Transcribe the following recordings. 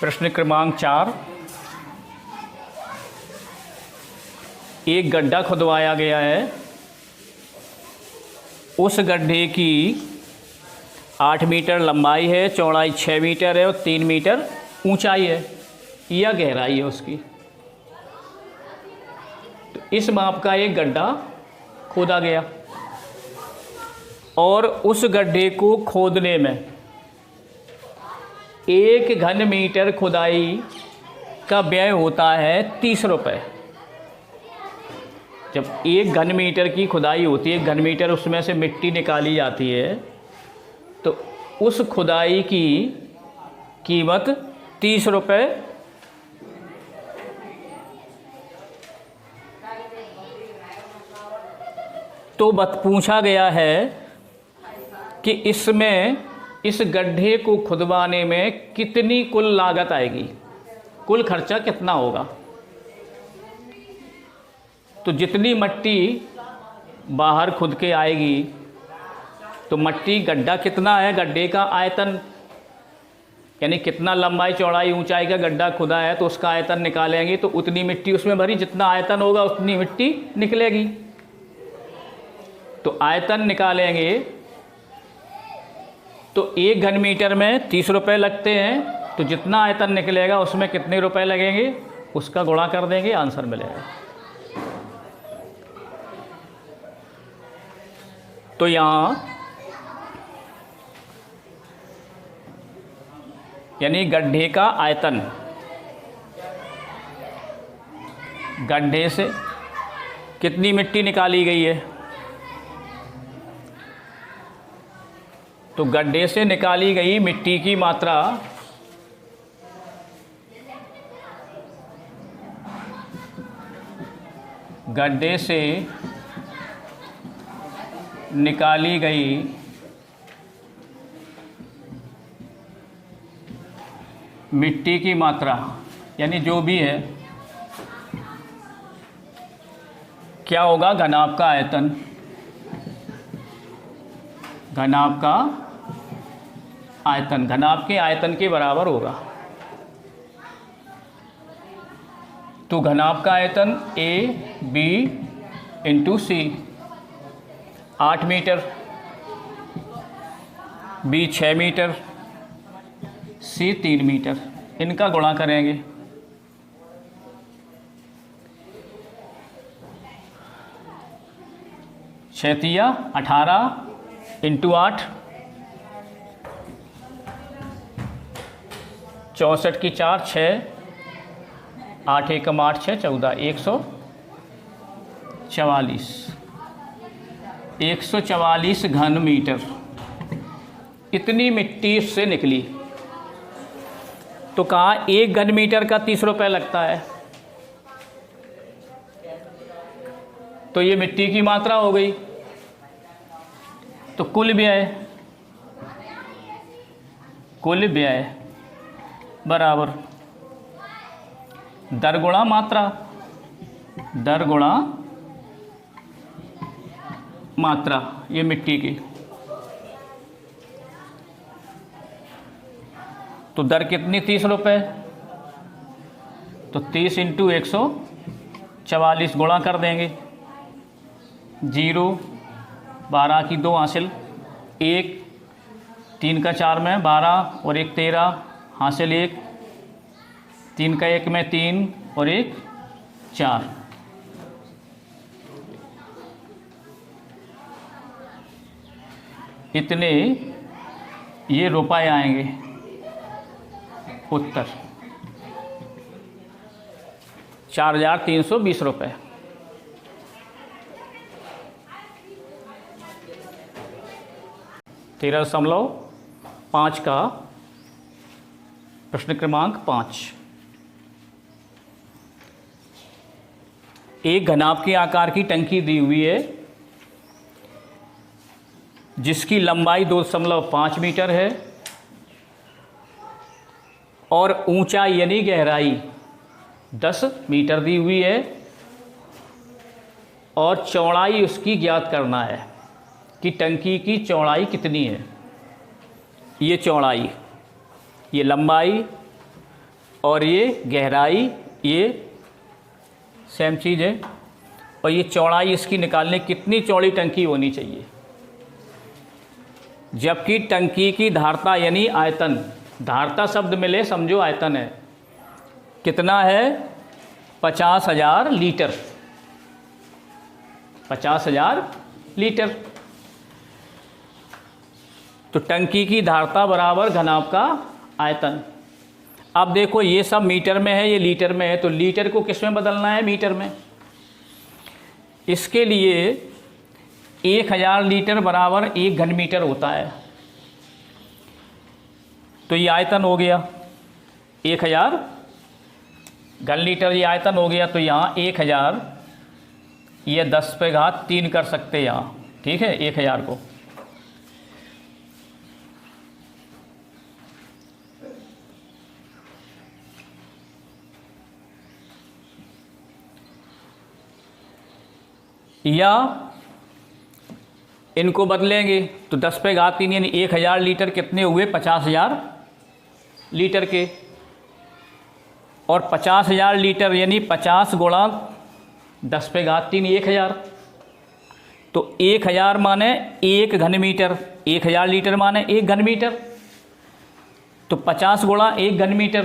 प्रश्न क्रमांक 4। एक गड्ढा खुदवाया गया है। उस गड्ढे की 8 मीटर लंबाई है, चौड़ाई 6 मीटर है और 3 मीटर ऊंचाई है या गहराई है उसकी। तो इस माप का एक गड्ढा खोदा गया और उस गड्ढे को खोदने में 1 घन मीटर खुदाई का व्यय होता है 30 रुपये। जब 1 घन मीटर की खुदाई होती है, 1 घन मीटर उसमें से मिट्टी निकाली जाती है, तो उस खुदाई की कीमत 30 रुपये। तो पूछा गया है कि इसमें इस गड्ढे को खुदवाने में कितनी कुल लागत आएगी, कुल खर्चा कितना होगा। तो जितनी मट्टी बाहर खुद के आएगी, तो मट्टी गड्ढा कितना है, गड्ढे का आयतन यानी कितना लंबाई चौड़ाई ऊंचाई का गड्ढा खुदा है, तो उसका आयतन निकालेंगे तो उतनी मिट्टी उसमें भरी, जितना आयतन होगा उतनी मिट्टी निकलेगी। तो आयतन निकालेंगे तो 1 घन मीटर में 30 रुपये लगते हैं, तो जितना आयतन निकलेगा उसमें कितने रुपए लगेंगे उसका गुणा कर देंगे, आंसर मिलेगा। तो यहाँ यानी गड्ढे का आयतन, गड्ढे से कितनी मिट्टी निकाली गई है, तो गड्ढे से निकाली गई मिट्टी की मात्रा गड्ढे से निकाली गई मिट्टी की मात्रा यानी जो भी है क्या होगा, घनाभ का आयतन, घनाभ का आयतन घनाभ के आयतन के बराबर होगा। तो घनाभ का आयतन A B into C, 8 metre, B 6 metre, C 3 metre, इनका गुणा करेंगे। छतिया 18 इंटू 8, 64 की 4 6, 8 एकम 8 6 14, 144 घन मीटर इतनी मिट्टी इससे निकली। तो कहा 1 घन मीटर का 30 रुपये लगता है, तो ये मिट्टी की मात्रा हो गई। तो कुल व्यय बराबर दर गुणा मात्रा, दर गुणा मात्रा, ये मिट्टी की। तो दर कितनी 30 रुपये, तो 30 इंटू 144 गुणा कर देंगे। 0 12 की 2 हासिल, 1 3 का 4 में 12 और 1 13 हासिल, 1 3 का 1 में 3 और 1 4। इतने ये रुपए आएंगे। उत्तर 4320 रुपये। तेरह दशमलव 5 का प्रश्न क्रमांक 5। एक घनाभ के आकार की टंकी दी हुई है जिसकी लंबाई 2.5 मीटर है और ऊंचाई यानी गहराई 10 मीटर दी हुई है और चौड़ाई उसकी ज्ञात करना है कि टंकी की चौड़ाई कितनी है। ये चौड़ाई, ये लंबाई और ये गहराई, ये सेम चीज़ है, और ये चौड़ाई इसकी निकालने, कितनी चौड़ी टंकी होनी चाहिए। जबकि टंकी की धारता यानी आयतन, धारता शब्द मिले समझो आयतन है, कितना है 50,000 लीटर, 50,000 लीटर। तो टंकी की धारता बराबर घनाभ का आयतन। अब देखो ये सब मीटर में है, ये लीटर में है, तो लीटर को किस में बदलना है, मीटर में। इसके लिए 1000 लीटर बराबर 1 घन मीटर होता है। तो ये आयतन हो गया 1000 घन लीटर, ये आयतन हो गया। तो यहाँ 1000, ये 10⁻³ कर सकते हैं यहाँ, ठीक है, 1000 को। या इनको बदलेंगे तो 10⁻³ यानी 1000 लीटर कितने हुए, 50,000 लीटर के। और 50,000 लीटर यानी 50 गुणा 10⁻³ 1000। तो 1000 माने 1 घन मीटर, 1000 लीटर माने 1 घन मीटर। तो 50 गुणा 1 घन मीटर,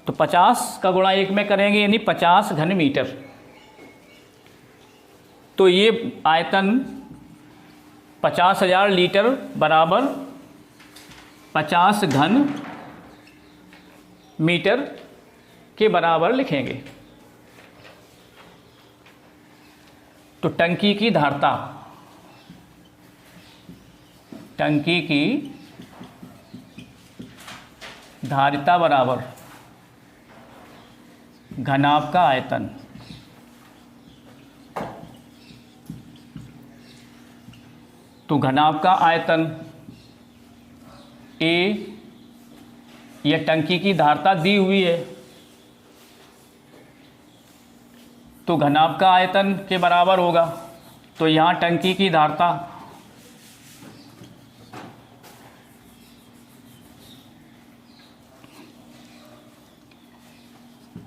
तो 50 का गुणा 1 में करेंगे यानी 50 घन मीटर। तो ये आयतन 50,000 लीटर बराबर 50 घन मीटर के बराबर लिखेंगे। तो टंकी की धारता, टंकी की धारिता बराबर घनाभ का आयतन। तो घनाभ का आयतन A, यह टंकी की धारता दी हुई है, तो घनाभ का आयतन के बराबर होगा। तो यहाँ टंकी की धारता,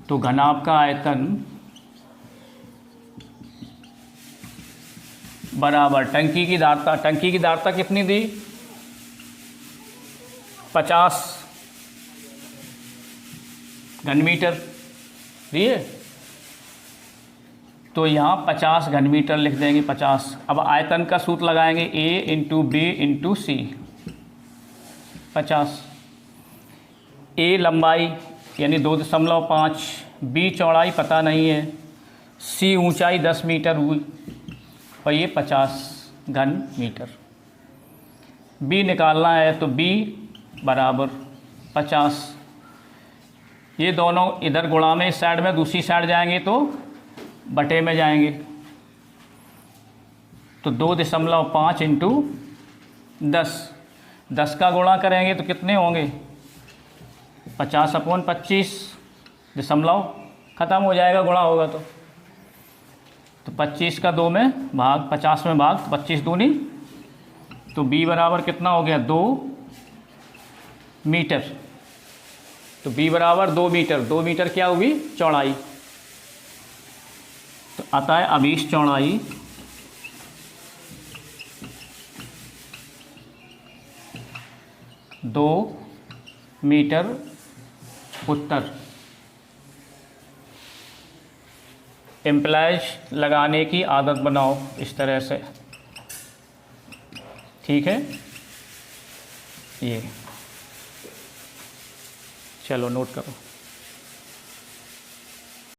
तो घनाभ का आयतन बराबर टंकी की धारता। टंकी की धारता कितनी दी, 50 घन मीटर दी है, तो यहाँ 50 घन मीटर लिख देंगे, 50। अब आयतन का सूत्र लगाएंगे, A × B × C, 50। A लंबाई यानी 2.5, B चौड़ाई पता नहीं है, C ऊंचाई 10 मीटर हुई, और ये 50 घन मीटर। B निकालना है, तो B बराबर 50। ये दोनों इधर गुणा में इस साइड में, दूसरी साइड जाएंगे तो बटे में जाएंगे। तो 2.5 × 10, 10 का गुणा करेंगे तो कितने होंगे, 50/25, दशमलव ख़त्म हो जाएगा गुणा होगा तो 25 का 2 में भाग, 50 में भाग, 25 दूनी, तो B बराबर कितना हो गया, 2 मीटर। तो B बराबर 2 मीटर। 2 मीटर क्या हुई, चौड़ाई। तो आता है अभीष्ट चौड़ाई दो मीटर उत्तर। एम्प्लाइज लगाने की आदत बनाओ इस तरह से, ठीक है। ये चलो नोट करो।